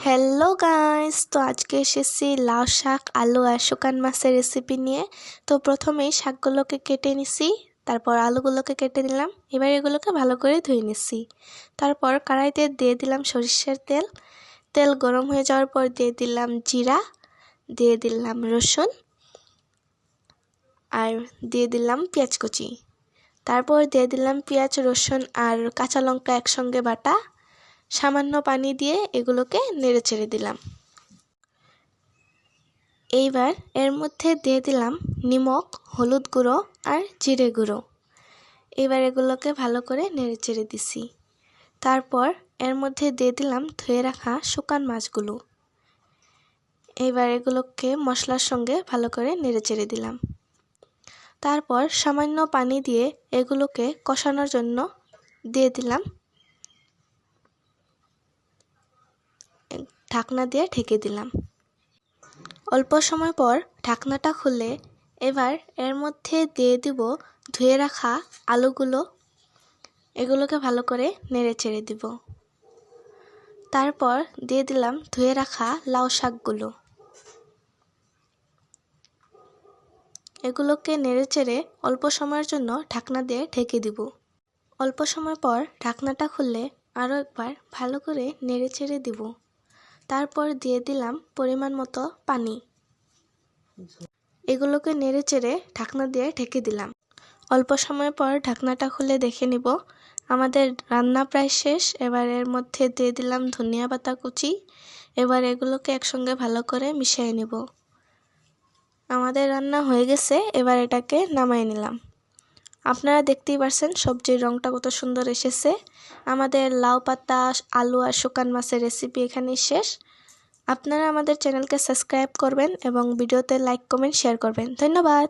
Hello guys, তো আজকে এসেছি লাউ শাক, আলু আর শুকান মাছের রেসিপি নিয়ে। তো প্রথমেই শাকগুলোকে কেটে নিছি, তারপর আলুগুলোকে কেটে নিলাম। এবার এগুলোকে ভালো করে ধুয়ে নিছি। তারপর কড়াইতে দিয়ে দিলাম সরিষার তেল। তেল গরম হয়ে যাওয়ার পর দিয়ে দিলাম জিরা, দিয়ে দিলাম রসুন আর দিয়ে দিলাম পেঁয়াজ কুচি। তারপর দিয়ে দিলাম পেঁয়াজ, রসুন আর কাঁচা লঙ্কা একসঙ্গে বাটা। সামান্য পানি দিয়ে এগুলোকে নেড়ে চেড়ে দিলাম। এইবার এর মধ্যে দিয়ে দিলাম নিমক, হলুদ গুঁড়ো আর জিরে গুঁড়ো। এবার এগুলোকে ভালো করে নেড়ে চেড়ে দিছি। তারপর এর মধ্যে দিয়ে দিলাম ধুয়ে রাখা শুকান মাছগুলো। এবার এগুলোকে মশলার সঙ্গে ভালো করে নেড়ে চেড়ে দিলাম। তারপর সামান্য পানি দিয়ে এগুলোকে কষানোর জন্য দিয়ে দিলাম। ঢাকনা দিয়ে ঢেকে দিলাম। অল্প সময় পর ঢাকনাটা খুলে এবার এর মধ্যে দিয়ে দিব ধুয়ে রাখা আলুগুলো। এগুলোকে ভালো করে নেড়ে চেড়ে দিব। তারপর দিয়ে দিলাম ধুয়ে রাখা লাউ শাকগুলো। এগুলোকে নেড়ে চেড়ে অল্প সময়ের জন্য ঢাকনা দিয়ে ঢেকে দিব। অল্প সময় পর ঢাকনাটা খুলে আরও একবার ভালো করে নেড়ে চেড়ে দিব। তারপর দিয়ে দিলাম পরিমাণ মতো পানি। এগুলোকে নেড়ে চেড়ে ঢাকনা দিয়ে ঢেকে দিলাম। অল্প সময় পর ঢাকনাটা খুলে দেখে নিব আমাদের রান্না প্রায় শেষ। এবার এর মধ্যে দিয়ে দিলাম ধনিয়া পাতা কুচি। এবার এগুলোকে একসঙ্গে ভালো করে মিশিয়ে নিব। আমাদের রান্না হয়ে গেছে, এবার এটাকে নামাই নিলাম। আপনারা দেখতেই পারছেন সবজির রঙটা কত সুন্দর এসেছে। আমাদের লাউ পাতা, আলু আর শুকান মাছের রেসিপি এখানেই শেষ। আপনারা আমাদের চ্যানেলকে সাবস্ক্রাইব করবেন এবং ভিডিওতে লাইক, কমেন্ট, শেয়ার করবেন। ধন্যবাদ।